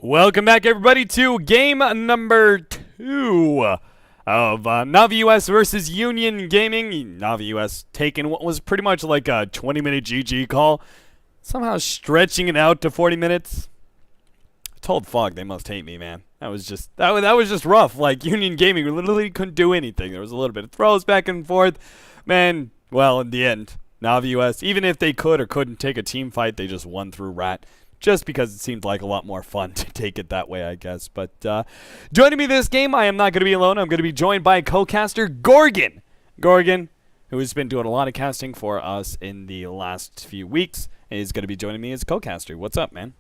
Welcome back, everybody, to game number 2 of Navi US versus Union Gaming. Navi US taking what was pretty much like a 20-minute GG call, somehow stretching it out to 40 minutes. I told Fog they must hate me, man. That was just rough. Like, Union Gaming literally couldn't do anything. There was a little bit of throws back and forth. Man, well, in the end, Navi US, even if they could or couldn't take a team fight, they just won through Rat. Just because it seemed like a lot more fun to take it that way, I guess. But joining me this game, I am not going to be alone. I'm going to be joined by co-caster Gorgon. Gorgon, who has been doing a lot of casting for us in the last few weeks, is going to be joining me as co-caster. What's up, man?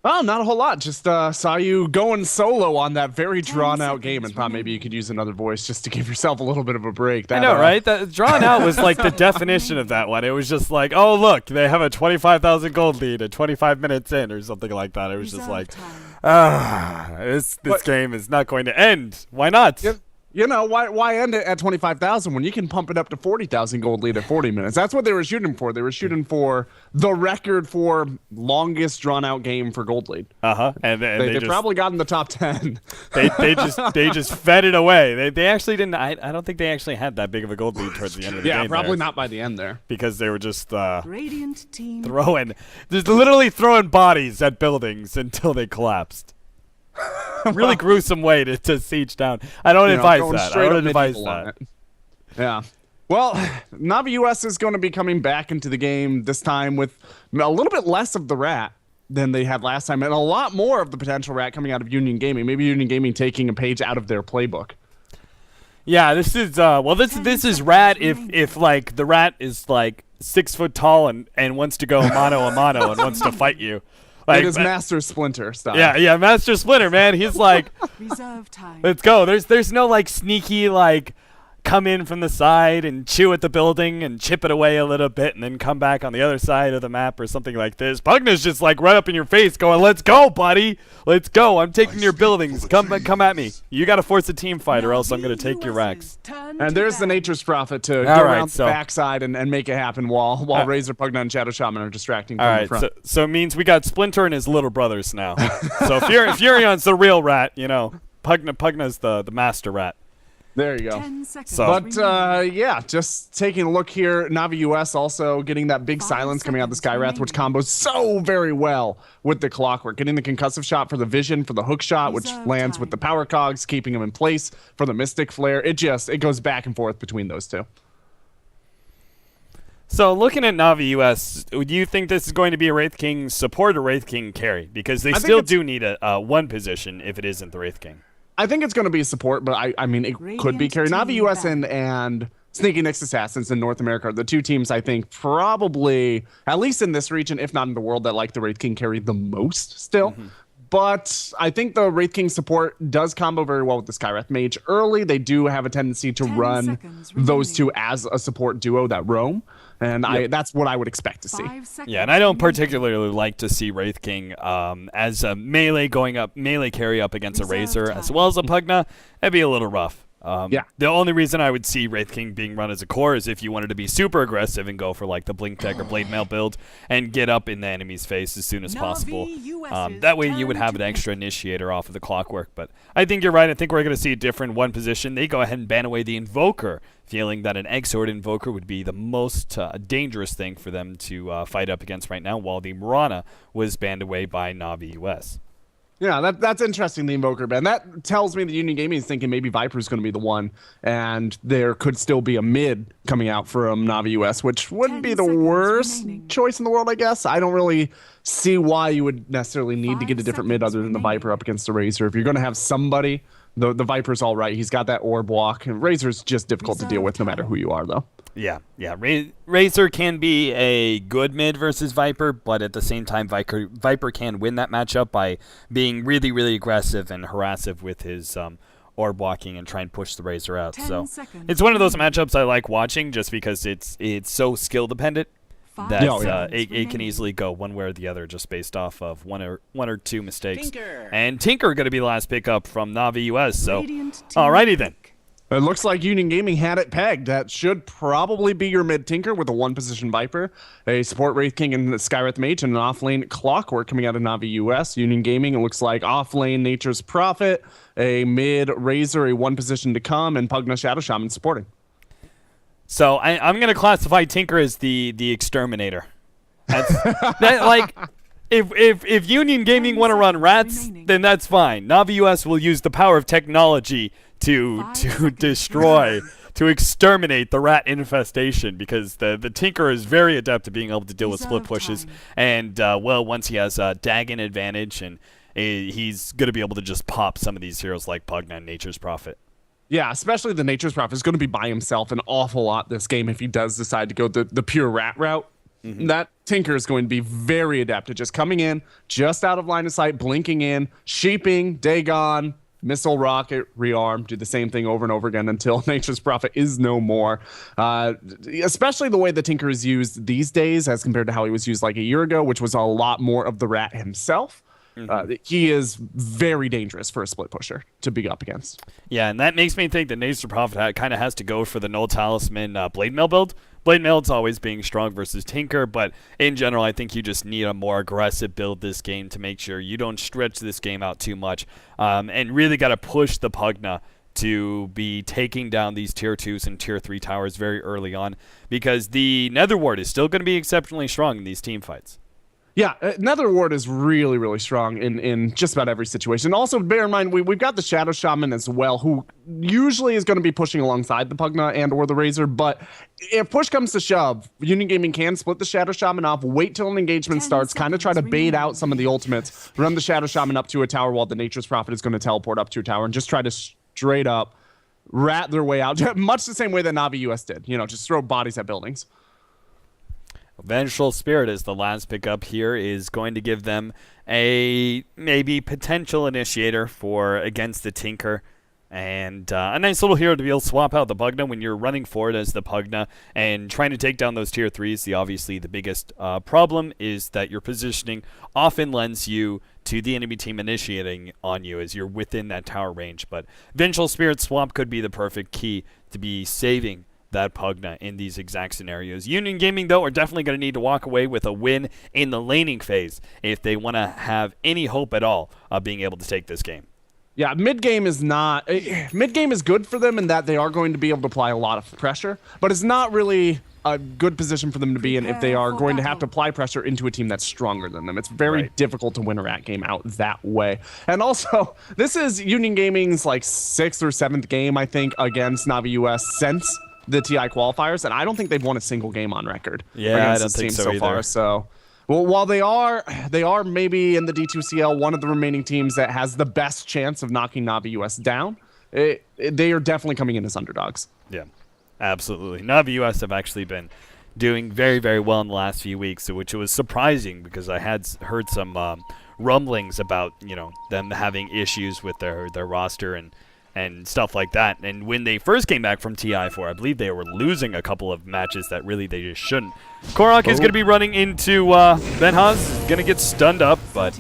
Oh, not a whole lot. Just saw you going solo on that very drawn-out game and thought maybe you could use another voice just to give yourself a little bit of a break. I know, right? That drawn out was like the definition of that one. It was just like, oh, look, they have a 25,000 gold lead at 25 minutes in or something like that. It was just like, this game is not going to end. Why not? Yep. You know, why end it at 25,000 when you can pump it up to 40,000 gold lead at 40 minutes? That's what they were shooting for. They were shooting for the record for longest drawn-out game for gold lead. And they probably got in the top 10. they just fed it away. They actually didn't. I don't think they actually had that big of a gold lead towards the end of the game. Yeah, probably not by the end there. Because they were just literally throwing bodies at buildings until they collapsed. Really gruesome way to siege down. I don't advise that. I don't advise that. Yeah. Well, Navi US is going to be coming back into the game this time with a little bit less of the rat than they had last time, and a lot more of the potential rat coming out of Union Gaming. Maybe Union Gaming taking a page out of their playbook. Yeah, this is this is rat if like the rat is like 6 foot tall and wants to go mano a mano and wants to fight you. Like, it is Master Splinter style. Yeah, Master Splinter, man. He's like, reserve time. Let's go. There's no like sneaky like come in from the side and chew at the building and chip it away a little bit and then come back on the other side of the map or something like this. Pugna's just like right up in your face going, let's go, buddy. Let's go. I'm taking your buildings. Come at me. You got to force a team fight or else I'm going to take your racks. And there's the Nature's Prophet to go around the backside and make it happen while Razor, Pugna, and Shadow Shaman are distracting from the front. So it means we got Splinter and his little brothers now. So if Furion's the real rat, you know, Pugna's the master rat. There you go. But yeah, just taking a look here, Navi US also getting that big silence coming out of the Skywrath, which combos so very well with the Clockwork. Getting the concussive shot for the vision, for the hook shot, which lands with the power cogs, keeping them in place for the Mystic Flare. It goes back and forth between those two. So looking at Navi US, do you think this is going to be a Wraith King support or Wraith King carry? Because they still do need a one position if it isn't the Wraith King. I think it's going to be support, but I mean, it could be carry. Navi US and Sneaky Nyx Assassins in North America are the two teams I think probably, at least in this region, if not in the world, that like the Wraith King carry the most still. But I think the Wraith King support does combo very well with the Skywrath Mage. Early, they do have a tendency to run those two as a support duo that roam. And that's what I would expect to see. Yeah, and I don't particularly like to see Wraith King as a melee carry up against a Razor as well as a Pugna. That'd be a little rough. The only reason I would see Wraith King being run as a core is if you wanted to be super aggressive and go for like the Blink Tech or Blade Mail build and get up in the enemy's face as soon as possible. That way you would have an extra initiator off of the Clockwork. But I think you're right. I think we're going to see a different one position. They go ahead and ban away the Invoker, feeling that an Exort Invoker would be the most dangerous thing for them to fight up against right now, while the Mirana was banned away by Navi US. Yeah, that's interesting, the Invoker ban. That tells me that Union Gaming is thinking maybe Viper's going to be the one, and there could still be a mid coming out from Navi US, which wouldn't be the worst choice in the world, I guess. I don't really see why you would necessarily need to get a different mid other than the Viper up against the Razor. If you're going to have somebody, the Viper's all right. He's got that orb walk, and Razor's just difficult to deal with no matter who you are, though. Yeah. Razor can be a good mid versus Viper, but at the same time, Viper can win that matchup by being really, really aggressive and harassive with his orb walking and try and push the Razor out. So it's one of those matchups I like watching just because it's so skill dependent that it can easily go one way or the other just based off of one or two mistakes. And Tinker going to be the last pickup from Navi US. So, alrighty then. It looks like Union Gaming had it pegged. That should probably be your mid Tinker with a 1-position Viper, a support Wraith King and the Skywrath Mage, and an off-lane Clockwork coming out of Navi US. Union Gaming, it looks like off-lane Nature's Prophet, a mid Razor, a 1-position to come, and Pugna Shadow Shaman supporting. So I'm going to classify Tinker as the exterminator. That's, if Union Gaming want to run rats, then that's fine. Navi US will use the power of technology to destroy, to exterminate the rat infestation, because the Tinker is very adept at being able to deal with split pushes. And, once he has a Dagon advantage, and he's going to be able to just pop some of these heroes like Pugna and Nature's Prophet. Yeah, especially the Nature's Prophet is going to be by himself an awful lot this game if he does decide to go the pure rat route. Mm-hmm. That Tinker is going to be very adept at just coming in, just out of line of sight, blinking in, sheeping, Dagon, missile, rocket, rearm, do the same thing over and over again until Nature's Prophet is no more. Especially the way the Tinker is used these days as compared to how he was used like a year ago, which was a lot more of the rat himself. Mm-hmm. He is very dangerous for a split pusher to be up against. Yeah, and that makes me think that Nature's Prophet kind of has to go for the Null Talisman Blade Mail build. Blade Mail's always being strong versus Tinker, but in general, I think you just need a more aggressive build this game to make sure you don't stretch this game out too much, and really got to push the Pugna to be taking down these tier 2s and tier 3 towers very early on, because the Nether Ward is still going to be exceptionally strong in these team fights. Yeah, Nether Ward is really, really strong in just about every situation. Also, bear in mind, we've got the Shadow Shaman as well, who usually is going to be pushing alongside the Pugna and or the Razor, but if push comes to shove, Union Gaming can split the Shadow Shaman off, wait till an engagement starts, kind of try to bait out some of the ultimates, run the Shadow Shaman up to a tower while the Nature's Prophet is going to teleport up to a tower, and just try to straight up rat their way out, much the same way that Navi US did, just throw bodies at buildings. Vengeful Spirit is the last pickup here, is going to give them a maybe potential initiator for against the Tinker, and a nice little hero to be able to swap out the Pugna when you're running forward as the Pugna and trying to take down those tier 3s. Obviously the biggest problem is that your positioning often lends you to the enemy team initiating on you as you're within that tower range, but Vengeful Spirit swap could be the perfect key to be saving that Pugna in these exact scenarios. Union Gaming, though, are definitely going to need to walk away with a win in the laning phase if they want to have any hope at all of being able to take this game. Yeah, mid-game is not... Mid-game is good for them in that they are going to be able to apply a lot of pressure, but it's not really a good position for them to be in if they are going to have to apply pressure into a team that's stronger than them. It's very difficult to win a rat game out that way. And also, this is Union Gaming's like 6th or 7th game, I think, against Navi US since the TI qualifiers, and I don't think they've won a single game on record. Yeah, I don't think so either. Far, so, well, while they are maybe in the D2CL one of the remaining teams that has the best chance of knocking Navi US down, they are definitely coming in as underdogs. Yeah, absolutely. Navi US have actually been doing very, very well in the last few weeks, which was surprising because I had heard some rumblings about them having issues with their roster and stuff like that. And when they first came back from TI4, I believe they were losing a couple of matches that really they just shouldn't. Korok is going to be running into Benhaz, is going to get stunned up, but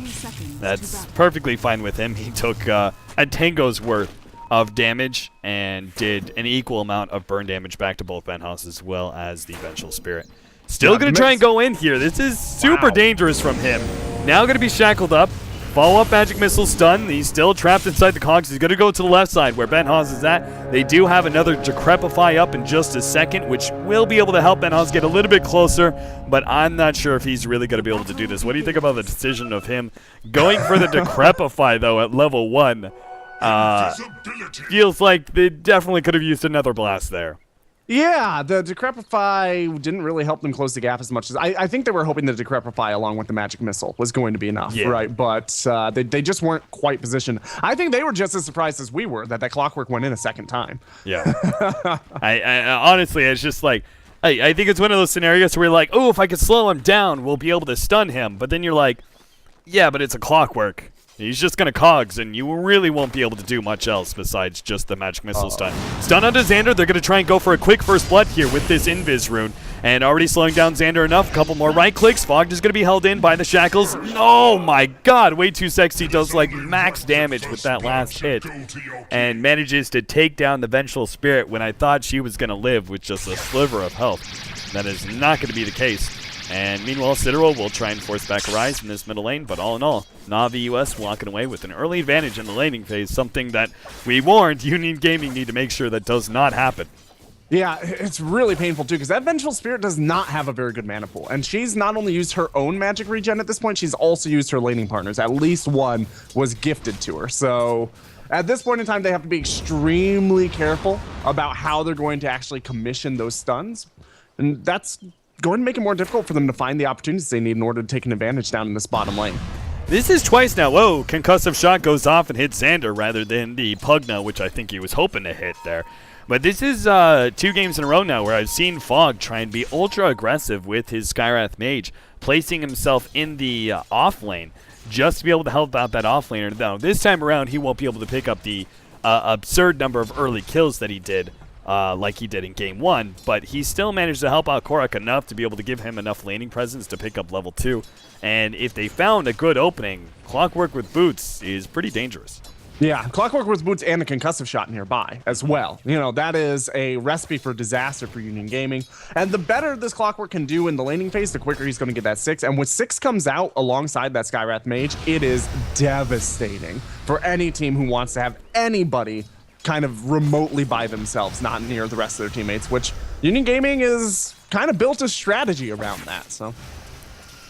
that's perfectly fine with him. He took a tango's worth of damage and did an equal amount of burn damage back to both Benhaz as well as the Vengeful Spirit. Still going to try and go in here. This is super dangerous from him. Now going to be shackled up. Follow-up magic missile stun. He's still trapped inside the cogs. He's going to go to the left side where Benhaz is at. They do have another Decrepify up in just a second, which will be able to help Benhaz get a little bit closer, but I'm not sure if he's really going to be able to do this. What do you think about the decision of him going for the Decrepify, though, at level 1? Feels like they definitely could have used another blast there. Yeah, the Decrepify didn't really help them close the gap as much as I think they were hoping the Decrepify along with the magic missile was going to be enough, right? But they just weren't quite positioned. I think they were just as surprised as we were that Clockwork went in a second time. Yeah. I honestly, it's just like, I think it's one of those scenarios where you're like, oh, if I could slow him down, we'll be able to stun him. But then you're like, yeah, but it's a Clockwork. He's just going to cogs, and you really won't be able to do much else besides just the magic missile stun. Stun onto Xander. They're going to try and go for a quick first blood here with this Invis rune. And already slowing down Xander enough. A couple more right clicks. Fogged is going to be held in by the shackles. Oh my god, way too sexy. Does like max damage with that last hit. And manages to take down the Vengeful Spirit when I thought she was going to live with just a sliver of health. That is not going to be the case. And meanwhile, Citadel will try and force back a rise in this middle lane. But all in all, Navi US walking away with an early advantage in the laning phase. Something that we warned Union Gaming need to make sure that does not happen. Yeah, it's really painful too, because that Vengeful Spirit does not have a very good mana pool. And she's not only used her own magic regen at this point, she's also used her laning partners. At least one was gifted to her. So at this point in time, they have to be extremely careful about how they're going to actually commission those stuns. And that's going to make it more difficult for them to find the opportunities they need in order to take an advantage down in this bottom lane. This is twice now. Whoa, concussive shot goes off and hits Xander rather than the Pugna, which I think he was hoping to hit there. But this is 2 games in a row now where I've seen Fogg try and be ultra aggressive with his Skywrath Mage, placing himself in the off lane just to be able to help out that off laner. Now, this time around, he won't be able to pick up the absurd number of early kills that he did, like he did in Game 1, but he still managed to help out Korak enough to be able to give him enough laning presence to pick up level 2. And if they found a good opening, Clockwork with Boots is pretty dangerous. Yeah, Clockwork with Boots and a concussive shot nearby as well. You know, that is a recipe for disaster for Union Gaming. And the better this Clockwork can do in the laning phase, the quicker he's going to get that 6. And when 6 comes out alongside that Skywrath Mage, it is devastating for any team who wants to have anybody kind of remotely by themselves, not near the rest of their teammates, which Union Gaming is kind of built a strategy around that. So,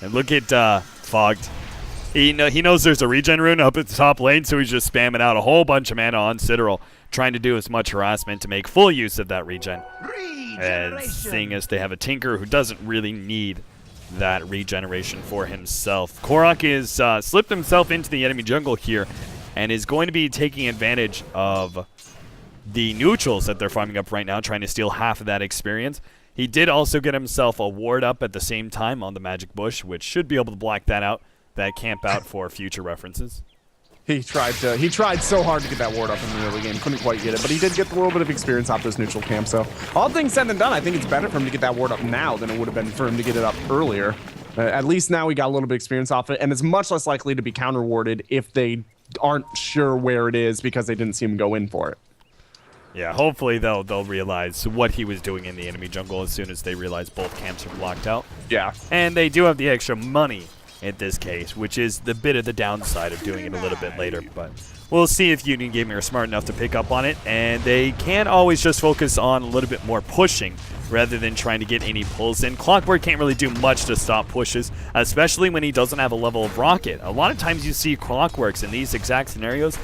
and look at Fogged. He knows there's a regen rune up at the top lane, so he's just spamming out a whole bunch of mana on Citadel, trying to do as much harassment to make full use of that regen. And seeing as they have a Tinker who doesn't really need that regeneration for himself. Korak is slipped himself into the enemy jungle here and is going to be taking advantage of the neutrals that they're farming up right now, trying to steal half of that experience. He did also get himself a ward up at the same time on the Magic Bush, which should be able to block that out. That camp out for future references. He tried so hard to get that ward up in the early game, couldn't quite get it, but he did get a little bit of experience off those neutral camps. So all things said and done, I think it's better for him to get that ward up now than it would have been for him to get it up earlier. At least now we got a little bit of experience off it, and it's much less likely to be counter warded if they aren't sure where it is because they didn't see him go in for it. Yeah, hopefully they'll realize what he was doing in the enemy jungle as soon as they realize both camps are blocked out. Yeah. And they do have the extra money in this case, which is the bit of the downside of doing it a little bit later. But we'll see if Union Gaming are smart enough to pick up on it, and they can always just focus on a little bit more pushing rather than trying to get any pulls in. Clockwork can't really do much to stop pushes, especially when he doesn't have a level of rocket. A lot of times you see Clockworks in these exact scenarios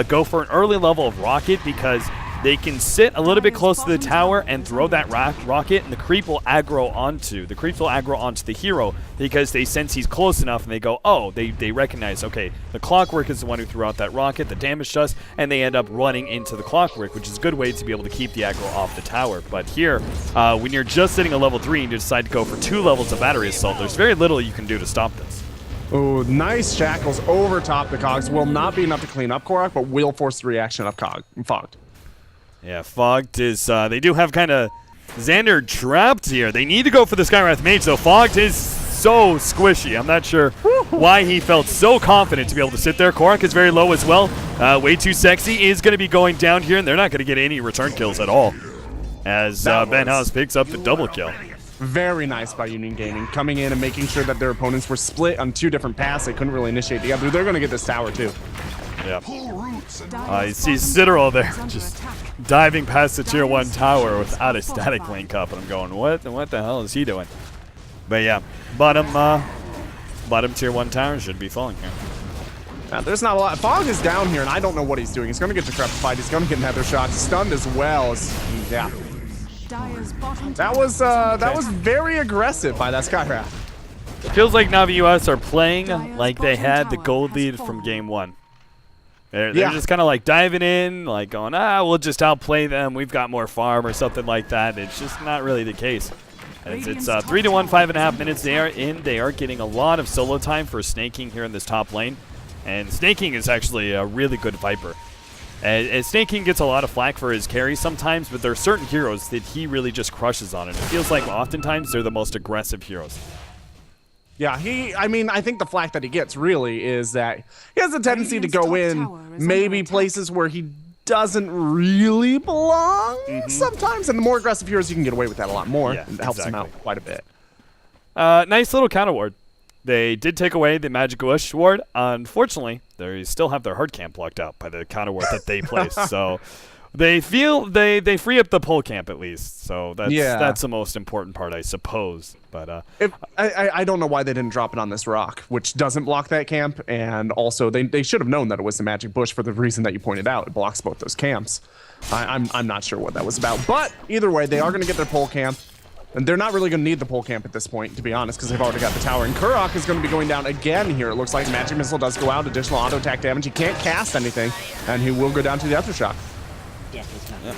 go for an early level of rocket because they can sit a little bit close to the tower and throw that rocket, and the creep will aggro onto the hero because they sense he's close enough, and they go, oh, they recognize, okay, the Clockwork is the one who threw out that rocket, the damage us, and they end up running into the Clockwork, which is a good way to be able to keep the aggro off the tower. But here, when you're just sitting a level 3 and you decide to go for 2 levels of battery assault, there's very little you can do to stop this. Oh, nice shackles over top the cogs. Will not be enough to clean up Korak, but will force the reaction of Fogged. Yeah, Fogged is, they do have kind of Xander trapped here. They need to go for the Skywrath Mage, though. Fogged is so squishy. I'm not sure why he felt so confident to be able to sit there. Korak is very low as well. Way too sexy is going to be going down here, and they're not going to get any return kills at all. As Ben House picks up the double kill. Very nice by Union Gaming, coming in and making sure that their opponents were split on 2 different paths. They couldn't really initiate together. They're going to get this tower, too. Yeah. You see Citadel there just diving past the tier 1 tower without a static link up, and I'm going, what the hell is he doing? But yeah, bottom tier 1 tower should be falling here. Now, there's not a lot. Fogg is down here, and I don't know what he's doing. He's going to get decrepified. He's going to get nether shot, stunned as well. Yeah. That was very aggressive by that Skywrath. Feels like Navi US are playing like they had the gold lead from game 1. They're just kind of like diving in, like going, we'll just outplay them. We've got more farm or something like that. It's just not really the case. It's 3-1, 5.5 minutes. They are in. They are getting a lot of solo time for snaking here in this top lane. And snaking is actually a really good Viper. Snake King gets a lot of flack for his carry sometimes, but there are certain heroes that he really just crushes on, and it feels like oftentimes they're the most aggressive heroes. Yeah, I think the flack that he gets really is that he has a tendency to go in maybe places where he doesn't really belong sometimes, and the more aggressive heroes, you can get away with that a lot more. Yeah, it helps him out quite a bit. Nice little counter ward. They did take away the Magic Wish ward. Unfortunately, they still have their hard camp blocked out by the counter ward that they placed. So they feel they free up the pull camp at least. So that's the most important part, I suppose. But I don't know why they didn't drop it on this rock, which doesn't block that camp. And also, they should have known that it was the Magic Bush for the reason that you pointed out. It blocks both those camps. I'm not sure what that was about. But either way, they are going to get their pull camp. And they're not really going to need the pull camp at this point, to be honest, because they've already got the tower. And Kurok is going to be going down again here. It looks like Magic Missile does go out, additional auto attack damage. He can't cast anything, and he will go down to the Aftershock.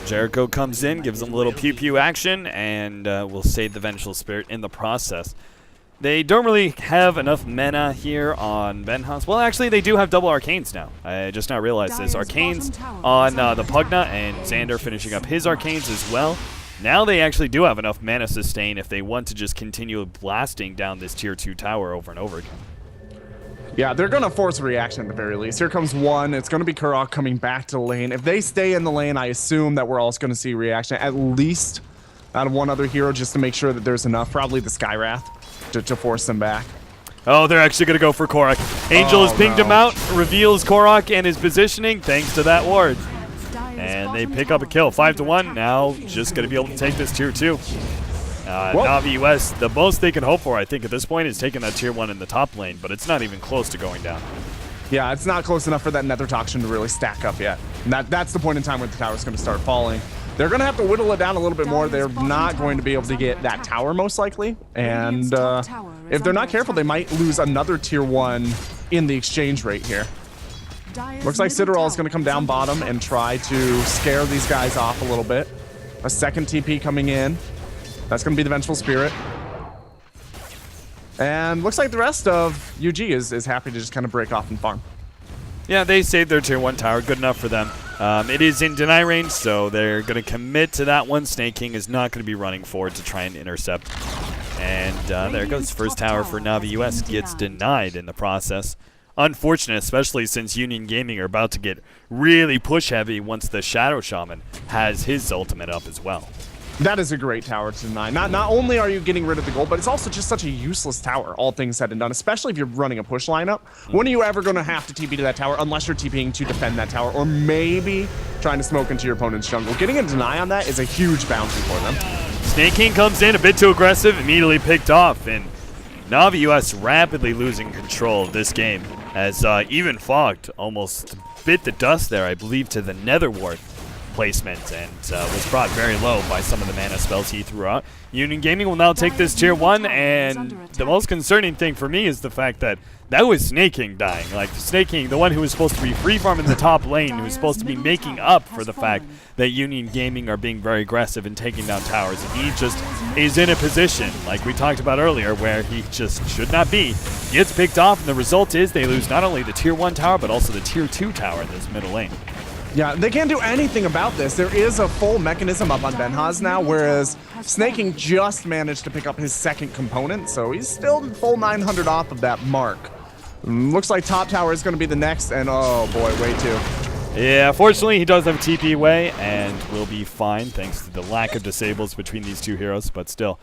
Jericho comes in, gives him a little pew-pew action, and will save the Vengeful Spirit in the process. They don't really have enough mana here on Benhas. Well, actually, they do have double Arcanes now. I just now realized this. Arcanes on the Pugna, and Xander finishing up his Arcanes as well. Now they actually do have enough mana sustain if they want to just continue blasting down this tier 2 tower over and over again. Yeah, they're going to force a reaction at the very least. Here comes one. It's going to be Kurok coming back to the lane. If they stay in the lane, I assume that we're also going to see reaction at least out of one other hero just to make sure that there's enough. Probably the Skywrath to force them back. Oh, they're actually going to go for Korok. Angel has pinged him out, reveals Korok and his positioning thanks to that ward. And they pick up a kill, 5-1. Now just going to be able to take this tier 2. Navi US, the most they can hope for, I think, at this point is taking that tier 1 in the top lane, but it's not even close to going down. Yeah, it's not close enough for that Nether Toxin to really stack up yet. And that's the point in time where the tower's going to start falling. They're going to have to whittle it down a little bit more. They're not going to be able to get that tower, most likely. And if they're not careful, they might lose another tier 1 in the exchange rate here. Looks like Citadel is going to come down bottom and try to scare these guys off a little bit. A second TP coming in. That's going to be the Vengeful Spirit. And looks like the rest of UG is happy to just kind of break off and farm. Yeah, they saved their tier 1 tower. Good enough for them. It is in deny range, so they're going to commit to that one. Snake King is not going to be running forward to try and intercept. And there goes. First tower for Navi US gets denied in the process. Unfortunate, especially since Union Gaming are about to get really push heavy once the Shadow Shaman has his ultimate up as well. That is a great tower to deny. Not only are you getting rid of the gold, but it's also just such a useless tower, all things said and done, especially if you're running a push lineup. When are you ever going to have to TP to that tower unless you're TPing to defend that tower or maybe trying to smoke into your opponent's jungle? Getting a deny on that is a huge bounty for them. Snake King comes in a bit too aggressive, immediately picked off, and Navi US rapidly losing control of this game as even Fogged almost bit the dust there, I believe, to the Nether Ward placement and was brought very low by some of the mana spells he threw out. Union Gaming will now take this tier 1, and the most concerning thing for me is the fact that was Snake King dying. Like, Snake King, the one who was supposed to be free farming the top lane, who was supposed to be making up for the fact that Union Gaming are being very aggressive and taking down towers. And he just is in a position, like we talked about earlier, where he just should not be. Gets picked off, and the result is they lose not only the tier 1 tower, but also the tier 2 tower in this middle lane. Yeah, they can't do anything about this. There is a full mechanism up on Benhas now, whereas Snake King just managed to pick up his second component, so he's still full 900 off of that mark. Looks like top tower is going to be the next, and oh boy, way too. Yeah, fortunately he does have TP away and will be fine thanks to the lack of disables between these two heroes, but still.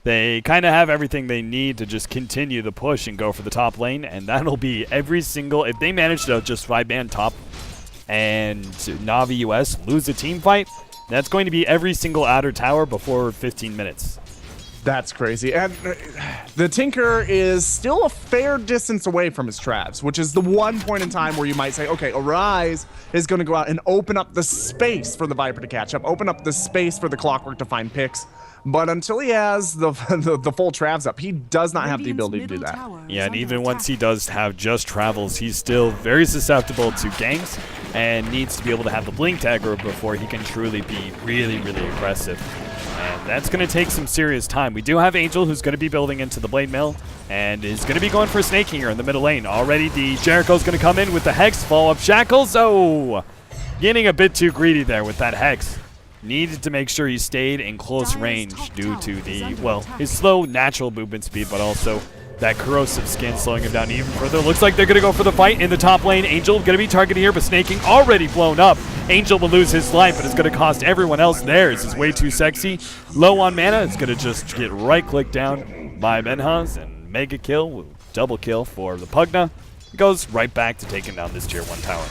They kind of have everything they need to just continue the push and go for the top lane, and that'll be every single, if they manage to just 5-man top and Navi US lose a team fight, that's going to be every single outer tower before 15 minutes. That's crazy. And the Tinker is still a fair distance away from his traps, which is the one point in time where you might say, okay, Arise is going to go out and open up the space for the Viper to catch up, open up the space for the Clockwork to find picks. But until he has the full Travs up, he does not have the ability to do that. Yeah, and even once he does have just Travels, he's still very susceptible to ganks and needs to be able to have the Blink Dagger before he can truly be really, really aggressive. And that's going to take some serious time. We do have Angel, who's going to be building into the Blade Mill and is going to be going for Snake here in the middle lane. Already the Jericho's going to come in with the Hex, follow up Shackles. Oh! getting a bit too greedy there with that Hex. Needed to make sure he stayed in close range due to the, well, his slow natural movement speed, but also that corrosive skin slowing him down even further. Looks like they're going to go for the fight in the top lane. Angel going to be targeted here, but Snaking already blown up. Angel will lose his life, but it's going to cost everyone else theirs. It's way too sexy. Low on mana. It's going to just get right-clicked down by Benhaz and mega kill, double kill for the Pugna. Goes right back to taking down this tier 1 tower.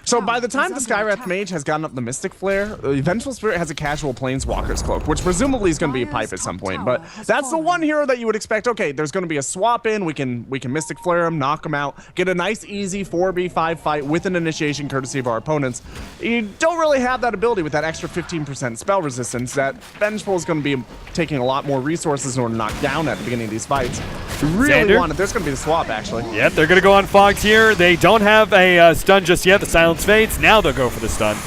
So by the time the Skywrath Mage has gotten up the Mystic Flare, the Vengeful Spirit has a casual Planeswalker's Cloak, which presumably is going to be a pipe at some point. But that's the one hero that you would expect. Okay, there's going to be a swap in. We can Mystic Flare him, knock him out, get a nice easy 4v5 fight with an initiation courtesy of our opponents. You don't really have that ability with that extra 15% spell resistance. That Vengeful is going to be taking a lot more resources in order to knock down at the beginning of these fights. You really want it. There's going to be the swap, actually. Yep, they're going to go on Fogs here. They don't have a stun just yet. The silence fades. Now they'll go for the stun.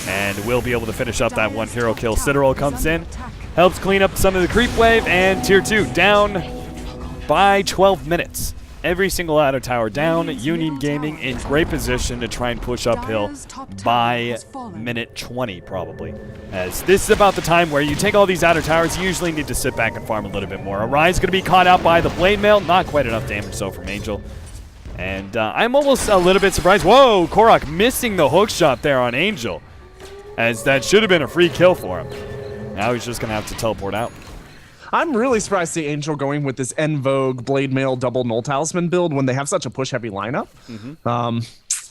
And we'll be able to finish up that one hero kill. Citadel comes in. Helps clean up some of the creep wave. And tier 2 down by 12 minutes. Every single outer tower down. Union Gaming in great position to try and push uphill by minute 20 probably. As this is about the time where you take all these outer towers, you usually need to sit back and farm a little bit more. Arise going to be caught out by the Blade Mail. Not quite enough damage so from Angel. And I'm almost a little bit surprised. Whoa, Korok missing the hook shot there on Angel. As that should have been a free kill for him. Now he's just going to have to teleport out. I'm really surprised to see Angel going with this En Vogue Blade Mail double Null Talisman build when they have such a push-heavy lineup.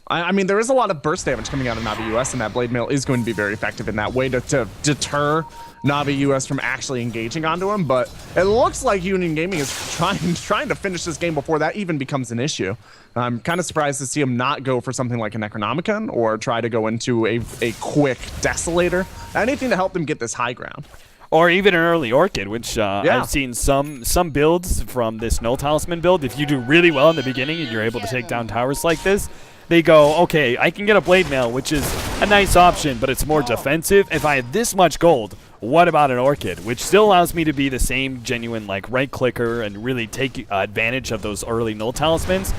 I mean, there is a lot of burst damage coming out of Navi US, and that Blade Mail is going to be very effective in that way to deter Navi US from actually engaging onto him. But it looks like Union Gaming is trying to finish this game before that even becomes an issue. I'm kind of surprised to see him not go for something like a Necronomicon or try to go into a quick Desolator. Anything to help them get this high ground. Or even an early Orchid, which I've seen some builds from this Null Talisman build. If you do really well in the beginning and you're able to take down towers like this, they go, okay, I can get a Blade Mail, which is a nice option, but it's more defensive. If I have this much gold, what about an Orchid? Which still allows me to be the same genuine like right clicker and really take advantage of those early Null Talismans.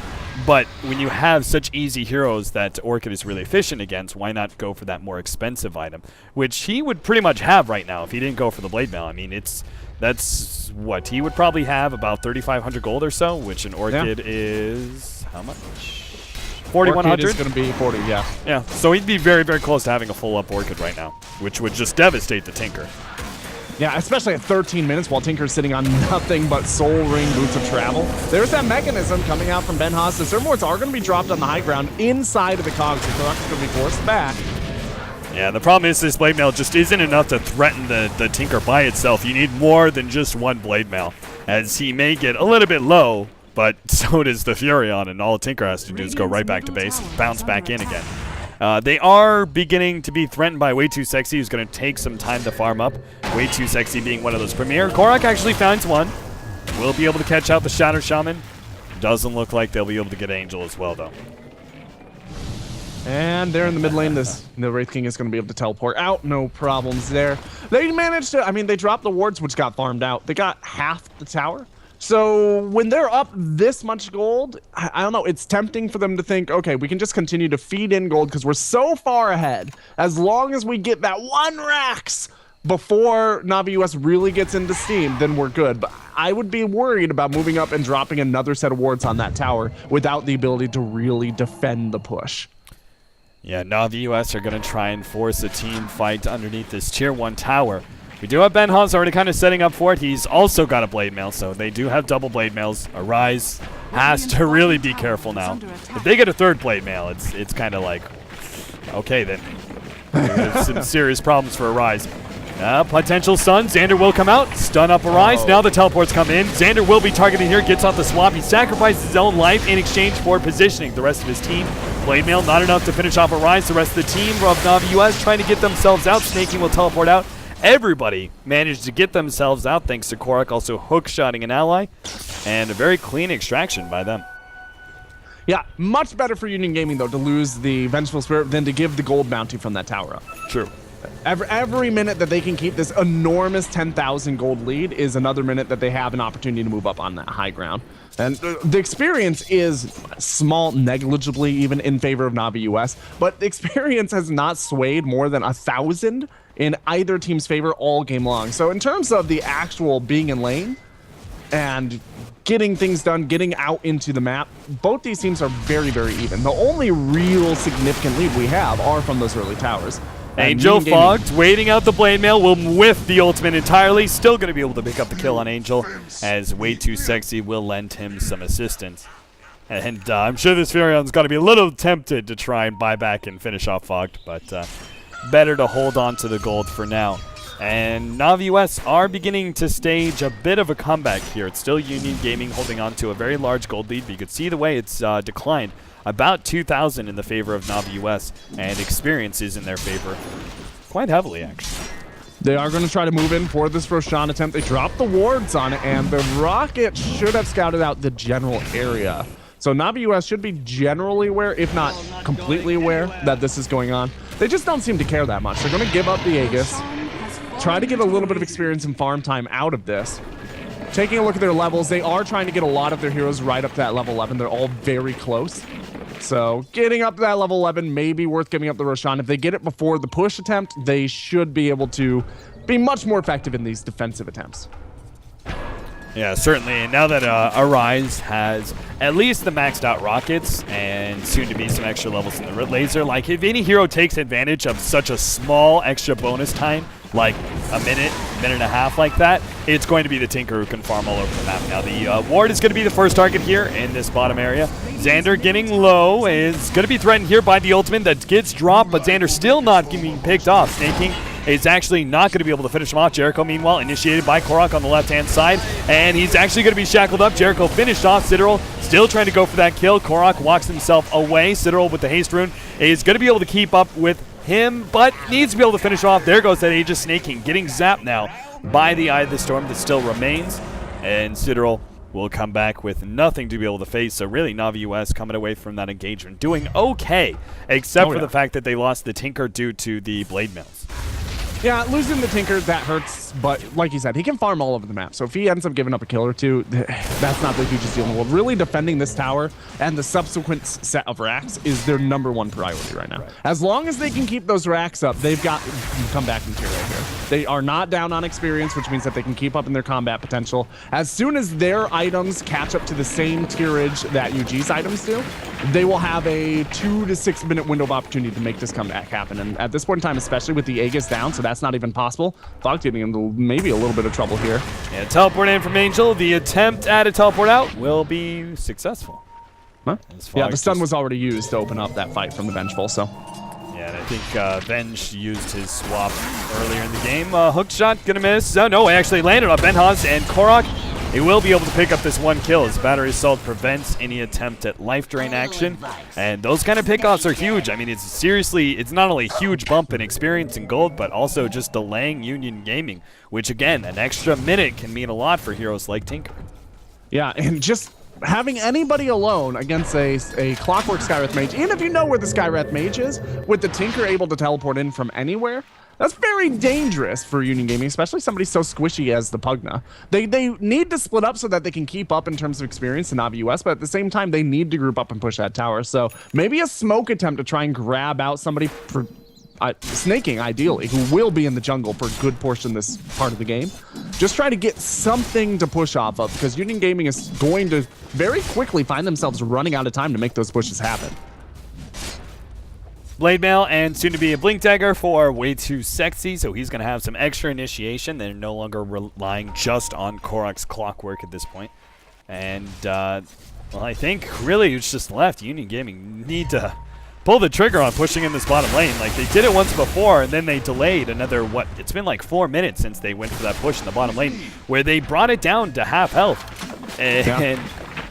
But when you have such easy heroes that Orchid is really efficient against, why not go for that more expensive item? Which he would pretty much have right now if he didn't go for the Blade Mail. I mean, that's what he would probably have, about 3,500 gold or so, which an Orchid is how much? 4,100? Orchid is going to be 40, yeah. Yeah, so he'd be very, very close to having a full-up Orchid right now, which would just devastate the Tinker. Yeah, especially at 13 minutes while Tinker's sitting on nothing but Soul Ring Boots of Travel. There's that mechanism coming out from Benhaz. The Servants are going to be dropped on the high ground inside of the cogs. The Korok is going to be forced back. Yeah, the problem is this Blade Mail just isn't enough to threaten the Tinker by itself. You need more than just one Blade Mail, as he may get a little bit low, but so does the Furion, and all Tinker has to do is go right back to base, bounce back in again. They are beginning to be threatened by Way Too Sexy, who's going to take some time to farm up. Way Too Sexy being one of those premier. Korok actually finds one. Will be able to catch out the Shatter Shaman. Doesn't look like they'll be able to get Angel as well, though. And there in the mid lane, the Wraith King is going to be able to teleport out. No problems there. They managed to, I mean, they dropped the wards, which got farmed out. They got half the tower. So when they're up this much gold, I don't know, it's tempting for them to think, okay, we can just continue to feed in gold because we're so far ahead. As long as we get that one Rax before Navi US really gets into steam, then we're good. But I would be worried about moving up and dropping another set of wards on that tower without the ability to really defend the push. Yeah, Navi US are going to try and force a team fight underneath this tier 1 tower. We do have Benhaz already kind of setting up for it. He's also got a Blade Mail, so they do have double Blade Mails. Arise has to really be careful now. If they get a third Blade Mail, it's kind of like, okay then. There's some serious problems for Arise. Potential stun. Xander will come out. Stun up Arise. Now the teleports come in. Xander will be targeted here. Gets off the swap. He sacrifices his own life in exchange for positioning the rest of his team. Blade Mail not enough to finish off Arise. The rest of the team of Navi US trying to get themselves out. Snaking will teleport out. Everybody managed to get themselves out thanks to Korok also hook-shotting an ally. And a very clean extraction by them. Yeah, much better for Union Gaming, though, to lose the Vengeful Spirit than to give the gold bounty from that tower up. True. Every minute that they can keep this enormous 10,000 gold lead is another minute that they have an opportunity to move up on that high ground. And the experience is small, negligibly even in favor of Navi US, but the experience has not swayed more than 1,000 in either team's favor all game long. So in terms of the actual being in lane and getting things done, getting out into the map, both these teams are very, very even. The only real significant lead we have are from those early towers. Angel fogged, waiting out the blade mail, will whiff the ultimate entirely. Still going to be able to pick up the kill on Angel, as Way Too Sexy will lend him some assistance. And I'm sure this Furion's got to be a little tempted to try and buy back and finish off Fogged, but better to hold on to the gold for now. And Navi US are beginning to stage a bit of a comeback here. It's still Union Gaming holding on to a very large gold lead, but you can see the way it's declined. About 2,000 in the favor of Navi US, and experience is in their favor quite heavily, actually. They are going to try to move in for this Roshan attempt. They dropped the wards on it, and the rocket should have scouted out the general area. So Navi US should be generally aware, if not completely aware, that this is going on. They just don't seem to care that much. They're going to give up the Aegis, try to get a little bit of experience and farm time out of this. Taking a look at their levels, they are trying to get a lot of their heroes right up to that level 11. They're all very close. So getting up to that level 11 may be worth giving up the Roshan. If they get it before the push attempt, they should be able to be much more effective in these defensive attempts. Yeah, certainly. And now that Arise has at least the maxed out rockets and soon to be some extra levels in the laser, like if any hero takes advantage of such a small extra bonus time, like a minute and a half like that, it's going to be the Tinker who can farm all over the map. Now the ward is going to be the first target here in this bottom area. Xander getting low is going to be threatened here by the ultimate that gets dropped, but Xander still not getting picked off. Snaking is actually not going to be able to finish him off. Jericho, meanwhile, initiated by Korok on the left-hand side, and he's actually going to be shackled up. Jericho finished off. Citadel still trying to go for that kill. Korok walks himself away. Citadel with the haste rune is going to be able to keep up with him, but needs to be able to finish off. There goes that Aegis Snaking, getting zapped now by the Eye of the Storm that still remains, and Citadel will come back with nothing to be able to face. So really, Navi US coming away from that engagement doing okay, except for the fact that they lost the Tinker due to the blade mills. Yeah, losing the Tinker, that hurts, but like you said, he can farm all over the map. So if he ends up giving up a kill or two, that's not the hugest deal in the world. Really defending this tower and the subsequent set of racks is their #1 priority right now. As long as they can keep those racks up, they've got come back and tier right here. They are not down on experience, which means that they can keep up in their combat potential. As soon as their items catch up to the same tierage that UG's items do, they will have a 2 to 6 minute window of opportunity to make this comeback happen. And at this point in time, especially with the Aegis down, so that's not even possible, Fog getting into maybe a little bit of trouble here. Yeah, teleport in from Angel. The attempt at a teleport out will be successful. Huh? Yeah, the stun was already used to open up that fight from the Vengeful, so. Yeah, and I think Venge used his swap earlier in the game. Hook shot gonna miss. Oh no, he actually landed on Benhaz, and Korok, he will be able to pick up this one kill. His battery assault prevents any attempt at life drain action, and those kind of pickoffs are huge. I mean, it's not only a huge bump in experience and gold, but also just delaying Union Gaming, which again, an extra minute can mean a lot for heroes like Tinker. Yeah, and just having anybody alone against a Clockwork Skywrath Mage, even if you know where the Skywrath Mage is, with the Tinker able to teleport in from anywhere, that's very dangerous for Union Gaming, especially somebody so squishy as the Pugna. They need to split up so that they can keep up in terms of experience in Navi US, but at the same time, they need to group up and push that tower. So maybe a smoke attempt to try and grab out somebody for snaking, ideally, who will be in the jungle for a good portion of this part of the game. Just try to get something to push off of, because Union Gaming is going to very quickly find themselves running out of time to make those pushes happen. Blade Mail and soon to be a Blink Dagger for Way Too Sexy, so he's going to have some extra initiation. They're no longer relying just on Korok's Clockwork at this point. And, well, I think really it's just left. Union Gaming need to pull the trigger on pushing in this bottom lane. Like, they did it once before, and then they delayed another, it's been like 4 minutes since they went for that push in the bottom lane, where they brought it down to half health. And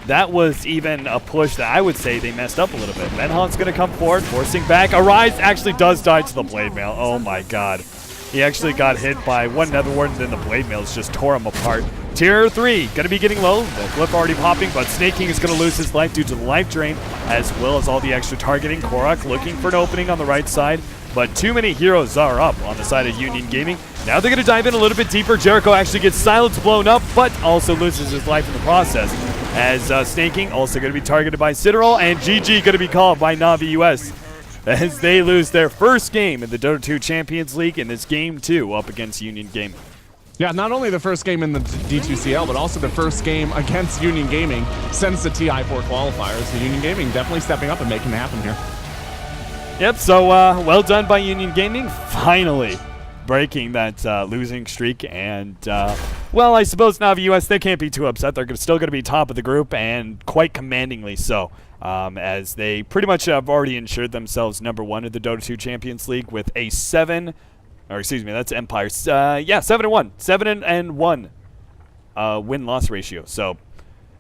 that was even a push that I would say they messed up a little bit. Benhan's going to come forward, forcing back. Arise actually does die to the Blade Mail. Oh my god. He actually got hit by one Nether Ward, and then the Blade Mails just tore him apart. Tier 3, going to be getting low. The Glyph already popping, but Snaking is going to lose his life due to the life drain, as well as all the extra targeting. Korok looking for an opening on the right side. but too many heroes are up on the side of Union Gaming. Now they're going to dive in a little bit deeper. Jericho actually gets silence blown up, but also loses his life in the process. As Snaking also going to be targeted by Citadel, and GG going to be called by Navi US as they lose their first game in the Dota 2 Champions League in this Game 2 up against Union Gaming. Yeah, not only the first game in the D2CL, but also the first game against Union Gaming since the TI4 qualifiers. So Union Gaming definitely stepping up and making it happen here. Yep, so well done by Union Gaming, finally breaking that losing streak. And, well, I suppose Navi US, they can't be too upset. They're still going to be top of the group, and quite commandingly so, as they pretty much have already ensured themselves #1 of the Dota 2 Champions League with a 7... Or excuse me, that's Empire. Yeah, 7-1. 7-1 win-loss ratio. So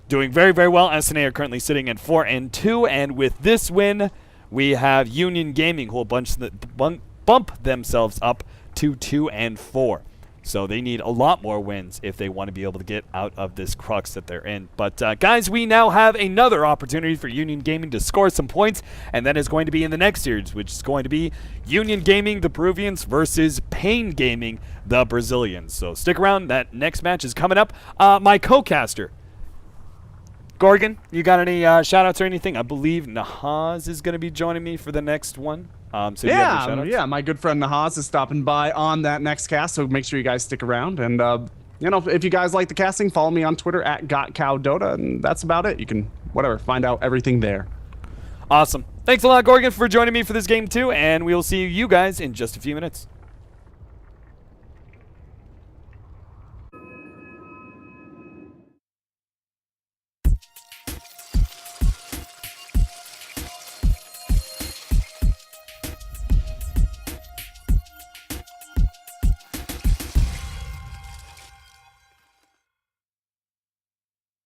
doing very, very well. SNA are currently sitting at 4-2. And with this win, we have Union Gaming who will bump themselves up to 2-4. So they need a lot more wins if they want to be able to get out of this crux that they're in. But guys, we now have another opportunity for Union Gaming to score some points, and that is going to be in the next series, which is going to be Union Gaming, the Peruvians, versus Pain Gaming, the Brazilians. So stick around. That next match is coming up. My co-caster, Gorgon, you got any shout-outs or anything? I believe Nahaz is going to be joining me for the next one. So yeah, my good friend Nahaz is stopping by on that next cast, so make sure you guys stick around. And, you know, if you guys like the casting, follow me on Twitter at GotCowDota, and that's about it. You can, whatever, find out everything there. Awesome. Thanks a lot, Gorgon, for joining me for this Game 2, and we will see you guys in just a few minutes.